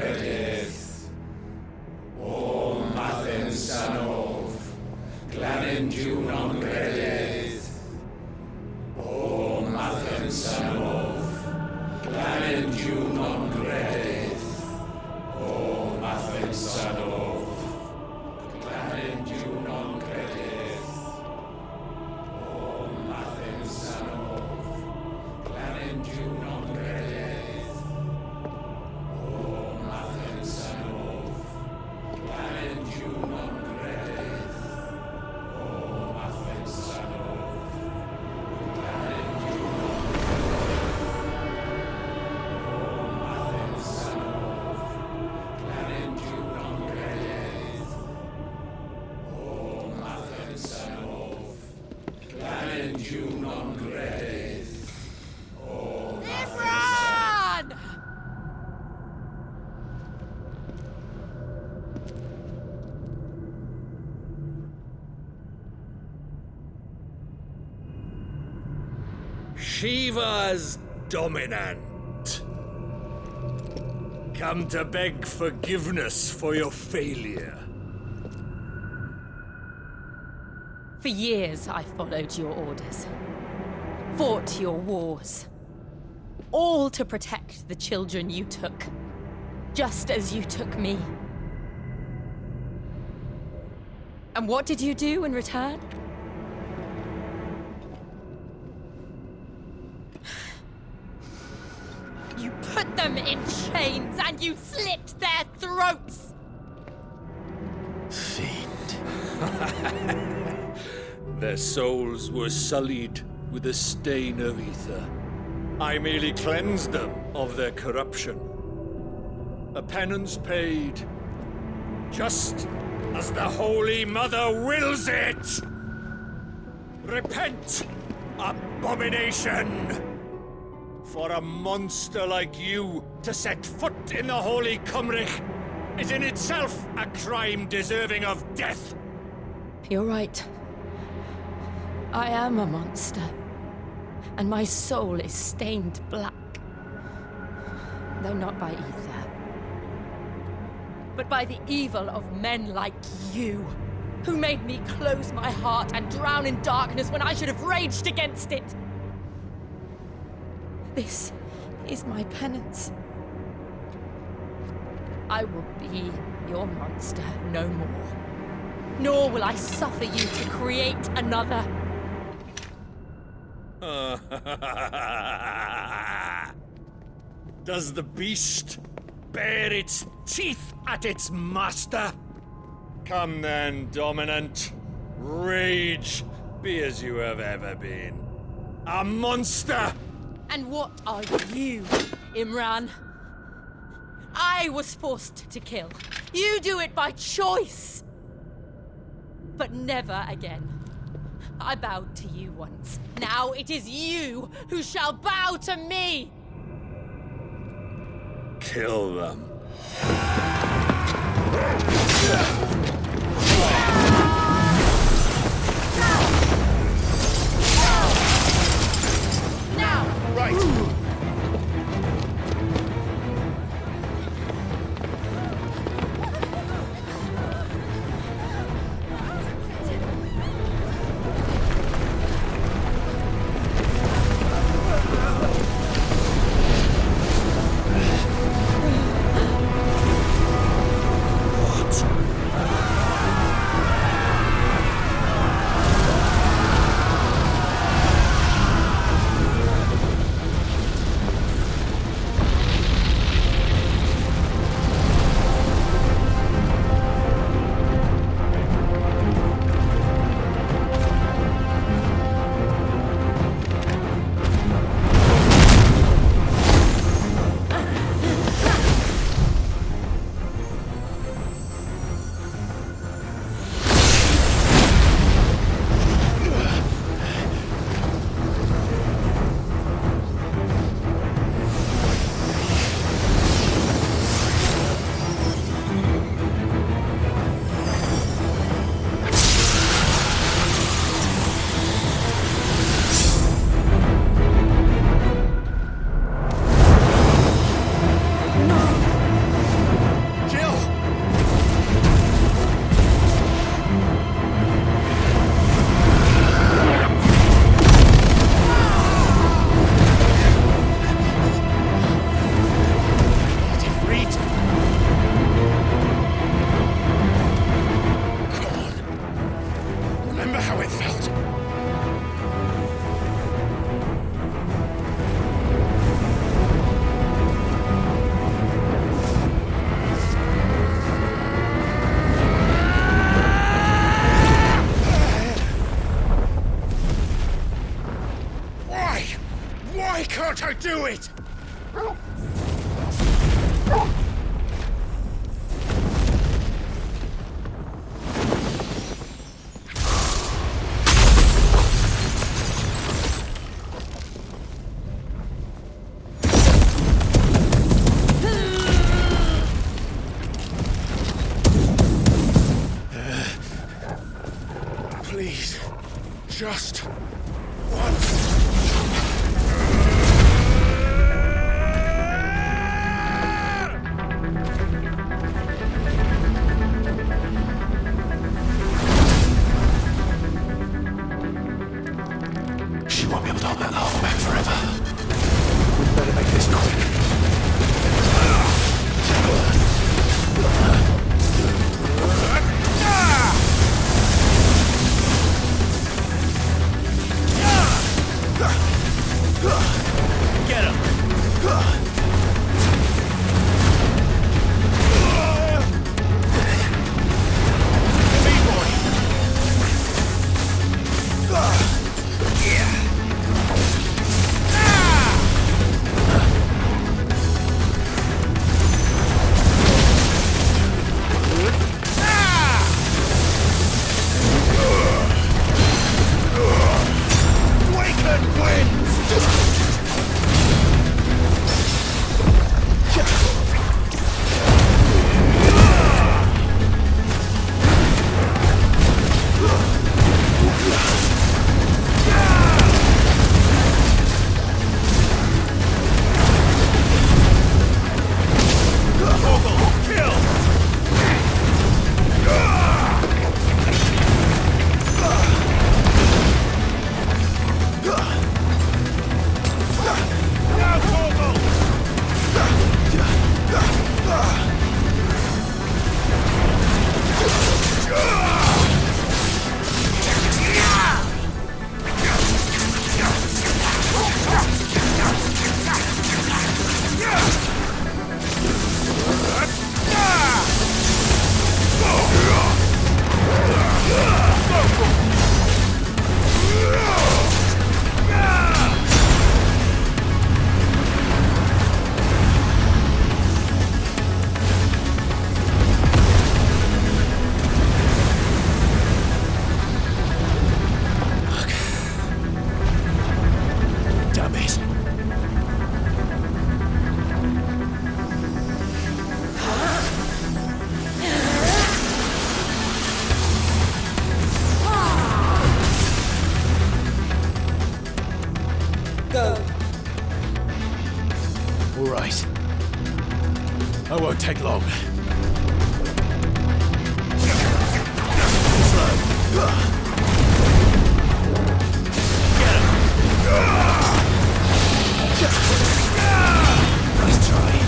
credith. O Mathen Sanov, Glanendu non credith. O Mathen Sanov, Glanendu non credith. O Mathen Sanov, Glanendu non credith. O Mathen Sanov, Glanendu non credith. O Mathen Sanov, Glanendu non credith. O Mathen Sanov, Glanendu non credith. O Mathen Sanov, Glanendu non credith. O Run! Shiva's dominant. Come to beg forgiveness for your failure. For years I followed your orders, fought your wars, all to protect the children you took, just as you took me. And what did you do in return? You put them in chains and you slit their throats! Fiend. Their souls were sullied with a stain of ether. I merely cleansed them of their corruption. A penance paid, just as the Holy Mother wills it! Repent, abomination! For a monster like you to set foot in the Holy Cymric is in itself a crime deserving of death. You're right. I am a monster. And my soul is stained black. Though not by ether. But by the evil of men like you, who made me close my heart and drown in darkness when I should have raged against it. This is my penance. I will be your monster no more. Nor will I suffer you to create another. Does the beast bare its teeth at its master? Come then, dominant. Rage, be as you have ever been. A monster! And what are you, Imran? I was forced to kill. You do it by choice. But never again. I bowed to you once. Now it is you who shall bow to me! Kill them. Now! Right! Please, just once. She won't be able to hold that lava back forever. We better make this quick. Get him! All right. I won't take long. Nice try.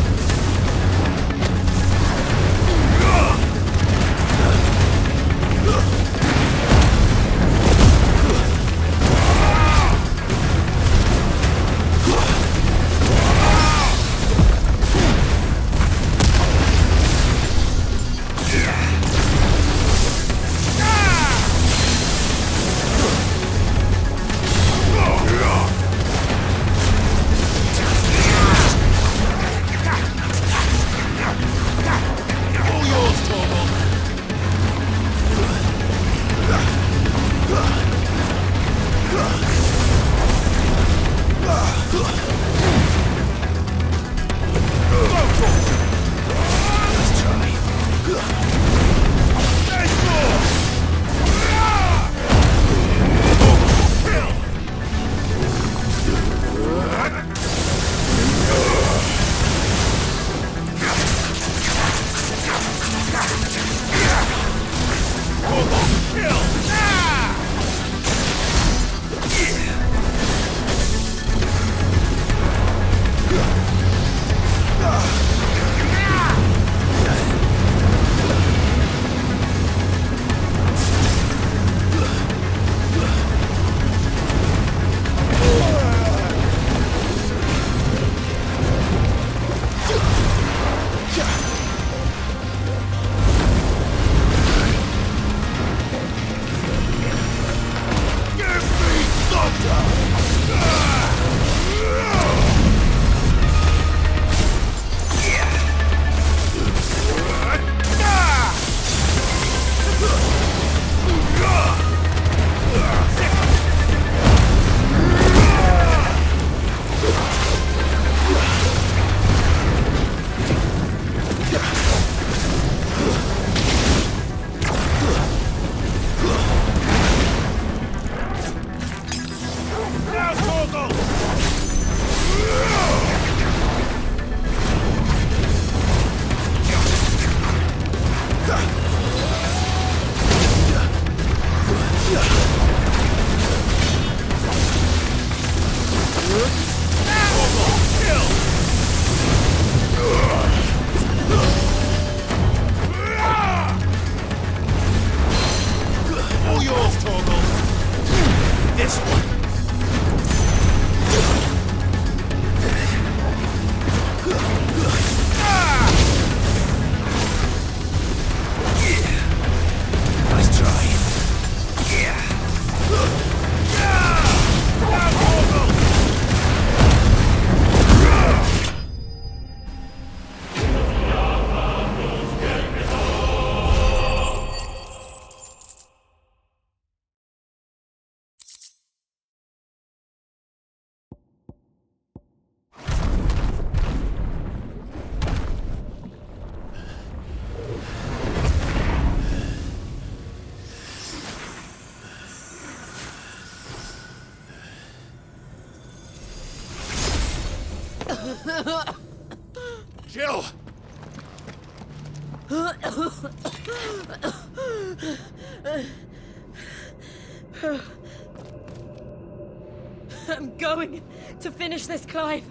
Jill! I'm going to finish this, Clive.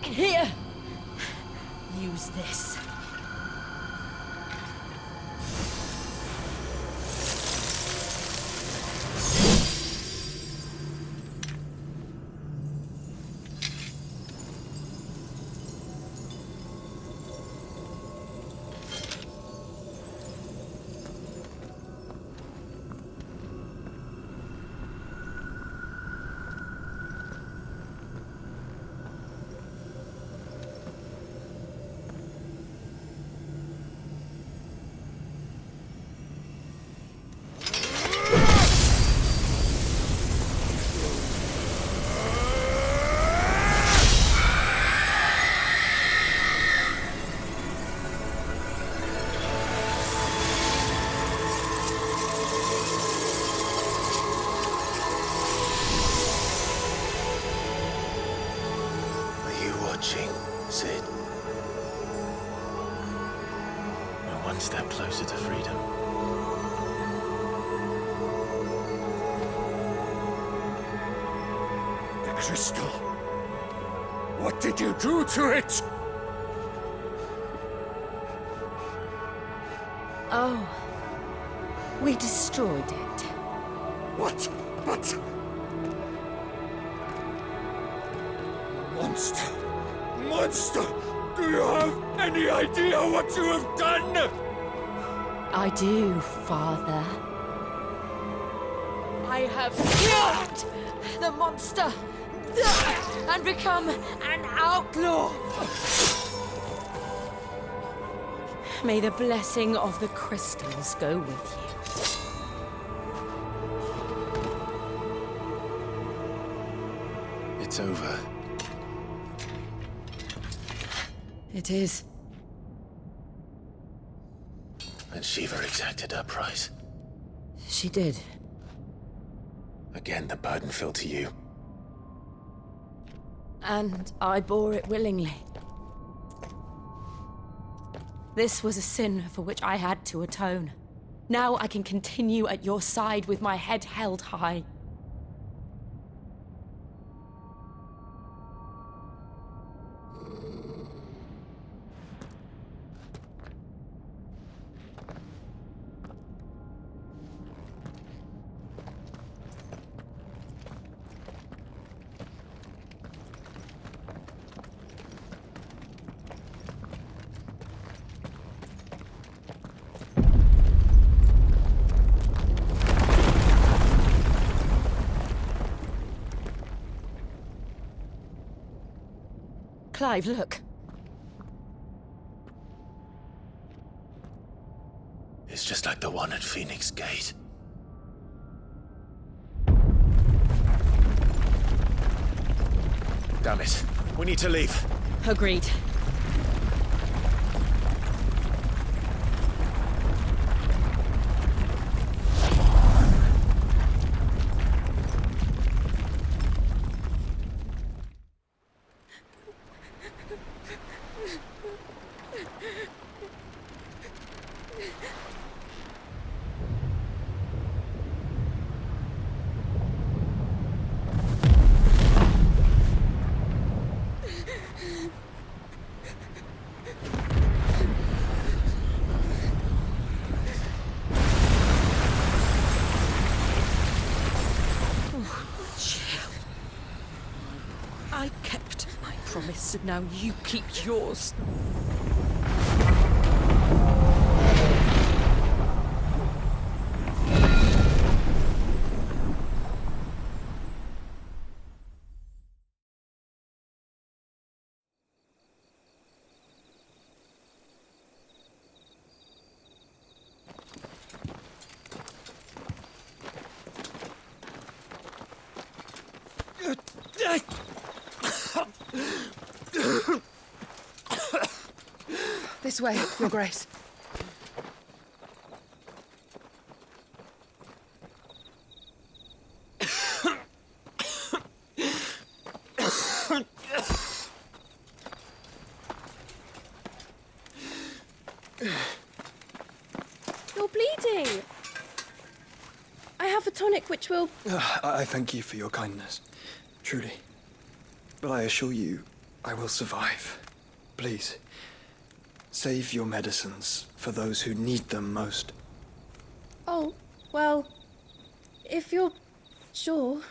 Here! Use this. Watching, Sid. We're one step closer to freedom. The crystal. What did you do to it? Oh, we destroyed it. What? But... Monster! Monster! Do you have any idea what you have done? I do, Father. I have killed the monster and become an outlaw. May the blessing of the crystals go with you. It's over. It is. And Shiva exacted her price. She did. Again, the burden fell to you. And I bore it willingly. This was a sin for which I had to atone. Now I can continue at your side with my head held high. Clive, look. It's just like the one at Phoenix Gate. Damn it. We need to leave. Agreed. I kept my promise, and now you keep yours. This way, Your Grace. You're bleeding. I have a tonic which will... I thank you for your kindness, truly. But I assure you, I will survive. Please, save your medicines for those who need them most. Oh, well, if you're sure.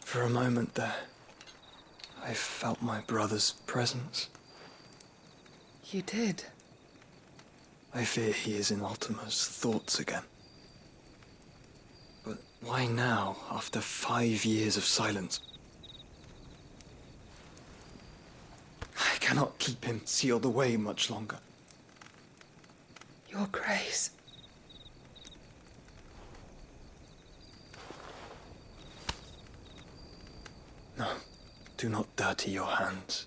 For a moment there, I felt my brother's presence. You did. I fear he is in Ultima's thoughts again. But why now, after 5 years of silence? I cannot keep him sealed away much longer. Your Grace. No, do not dirty your hands.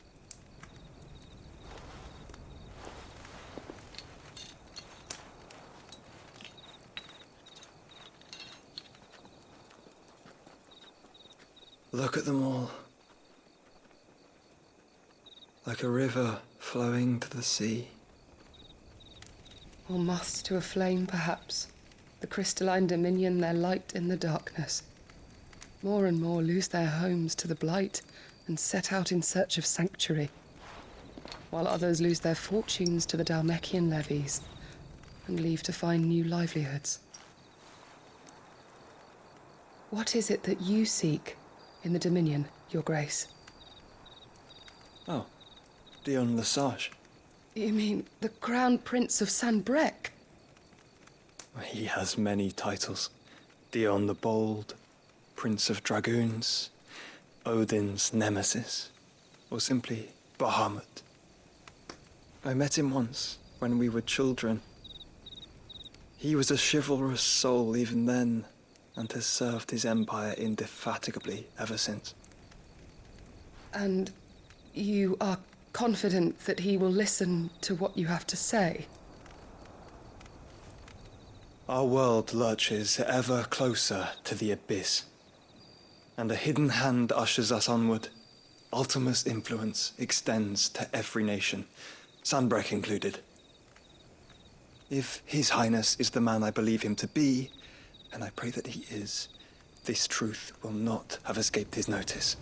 Look at them all. Like a river flowing to the sea. Or moths to a flame, perhaps. The crystalline dominion their light in the darkness. More and more lose their homes to the blight and set out in search of sanctuary, while others lose their fortunes to the Dhalmekian levies and leave to find new livelihoods. What is it that you seek in the Dominion, Your Grace? Oh, Dion Lesage. You mean the Crown Prince of Sanbrec? He has many titles. Dion the Bold, Prince of Dragoons, Odin's Nemesis, or simply Bahamut. I met him once, when we were children. He was a chivalrous soul even then, and has served his empire indefatigably ever since. And you are confident that he will listen to what you have to say? Our world lurches ever closer to the abyss, and a hidden hand ushers us onward. Ultima's influence extends to every nation, Sanbrec included. If His Highness is the man I believe him to be, and I pray that he is, this truth will not have escaped his notice.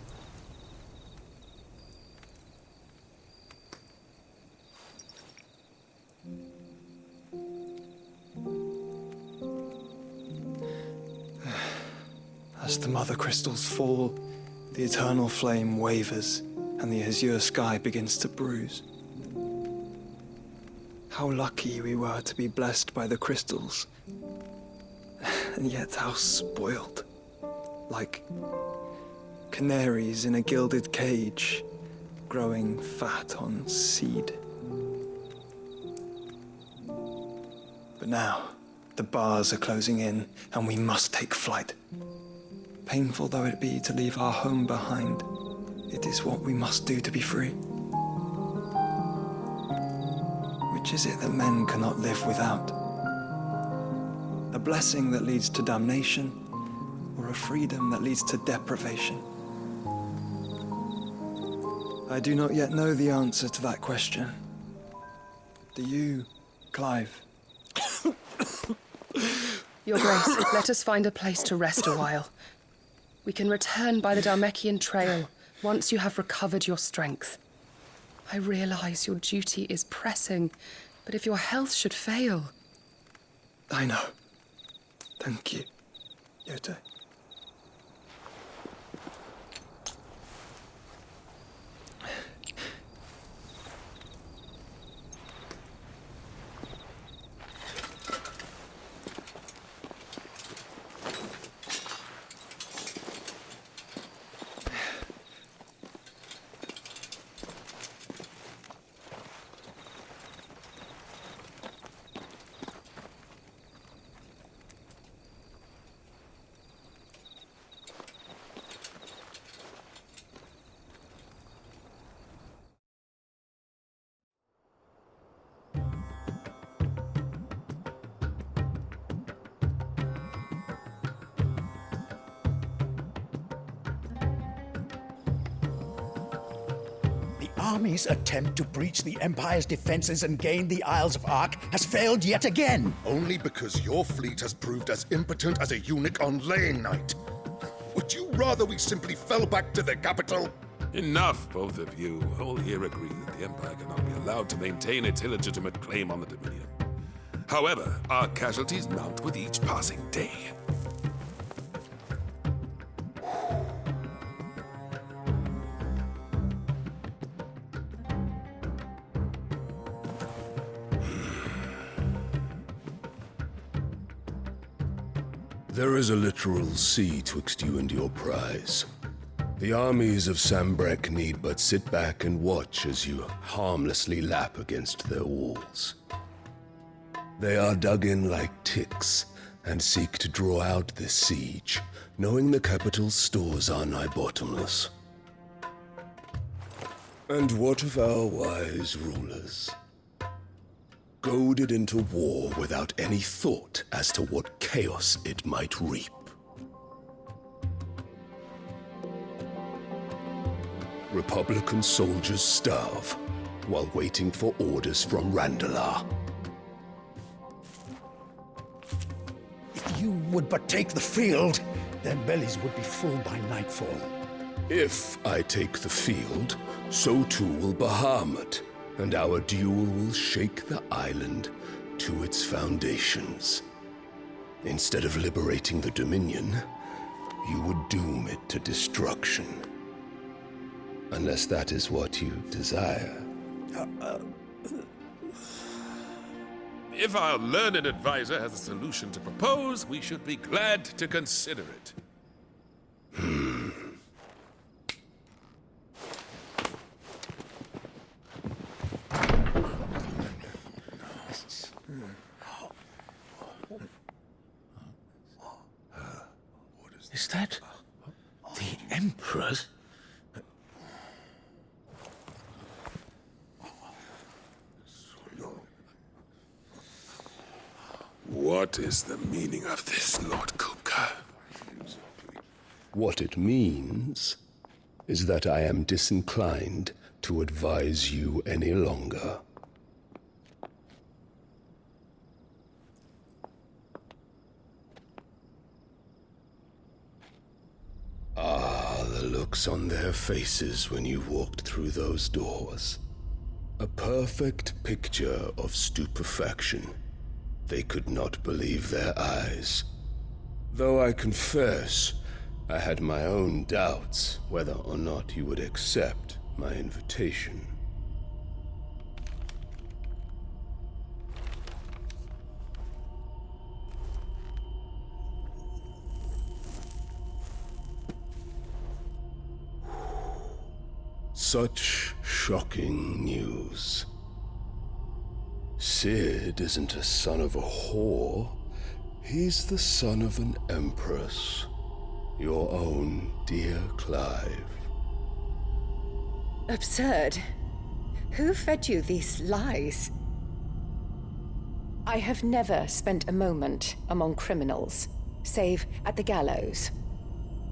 As the mother crystals fall, the eternal flame wavers, and the azure sky begins to bruise. How lucky we were to be blessed by the crystals, and yet how spoiled. Like canaries in a gilded cage, growing fat on seed. But now, the bars are closing in, and we must take flight. Painful though it be to leave our home behind, it is what we must do to be free. Which is it that men cannot live without? A blessing that leads to damnation, or a freedom that leads to deprivation? I do not yet know the answer to that question. Do you, Clive? Your Grace, let us find a place to rest a while. We can return by the Dhalmekian trail once you have recovered your strength. I realize your duty is pressing, but if your health should fail... I know. Thank you, Yote. army's attempt to breach the Empire's defenses and gain the Isles of Ark has failed yet again. Only because your fleet has proved as impotent as a eunuch on laying night. Would you rather we simply fell back to the capital? Enough, both of you. All here agree that the Empire cannot be allowed to maintain its illegitimate claim on the Dominion. However, our casualties mount with each passing day. There is a literal sea twixt you and your prize. The armies of Sambrek need but sit back and watch as you harmlessly lap against their walls. They are dug in like ticks and seek to draw out this siege, knowing the capital's stores are nigh bottomless. And what of our wise rulers? Goaded into war without any thought as to what chaos it might reap. Republican soldiers starve while waiting for orders from Randalar. If you would but take the field, their bellies would be full by nightfall. If I take the field, so too will Bahamut, and our duel will shake the island to its foundations. Instead of liberating the Dominion, you would doom it to destruction. Unless that is what you desire. If our learned advisor has a solution to propose, we should be glad to consider it. Is that the Emperor's? What is the meaning of this, Lord Kupka? What it means is that I am disinclined to advise you any longer. Ah, the looks on their faces when you walked through those doors. A perfect picture of stupefaction. They could not believe their eyes. Though I confess, I had my own doubts whether or not you would accept my invitation. Such shocking news. Sid isn't a son of a whore. He's the son of an empress. Your own dear Clive. Absurd. Who fed you these lies? I have never spent a moment among criminals, save at the gallows.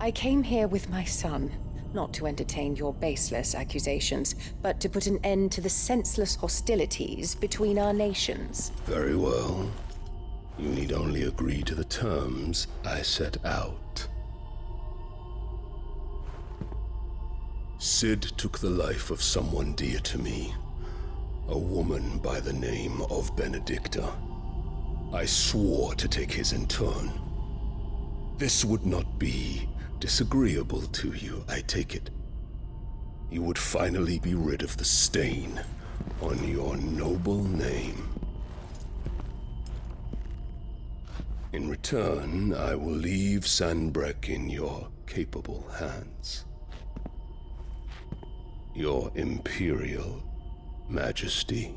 I came here with my son, not to entertain your baseless accusations, but to put an end to the senseless hostilities between our nations. Very well. You need only agree to the terms I set out. Sid took the life of someone dear to me, a woman by the name of Benedicta. I swore to take his in turn. This would not be disagreeable to you, I take it. You would finally be rid of the stain on your noble name. In return, I will leave Sanbrek in your capable hands. Your Imperial Majesty.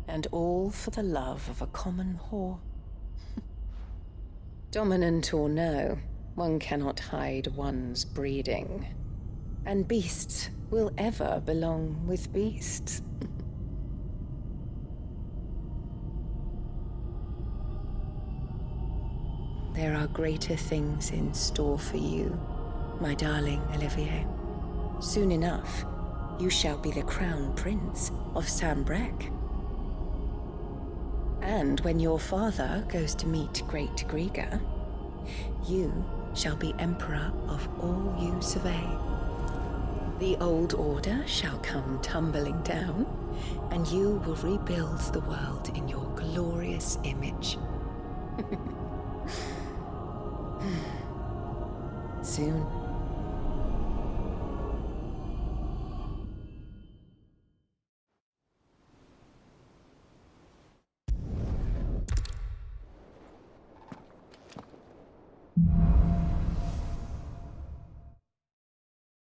And all for the love of a common whore. Dominant or no, one cannot hide one's breeding. And beasts will ever belong with beasts. There are greater things in store for you, my darling Olivier. Soon enough, you shall be the crown prince of Sambrec. And when your father goes to meet Great Griga, you shall be emperor of all you survey. The old order shall come tumbling down, and you will rebuild the world in your glorious image. Soon,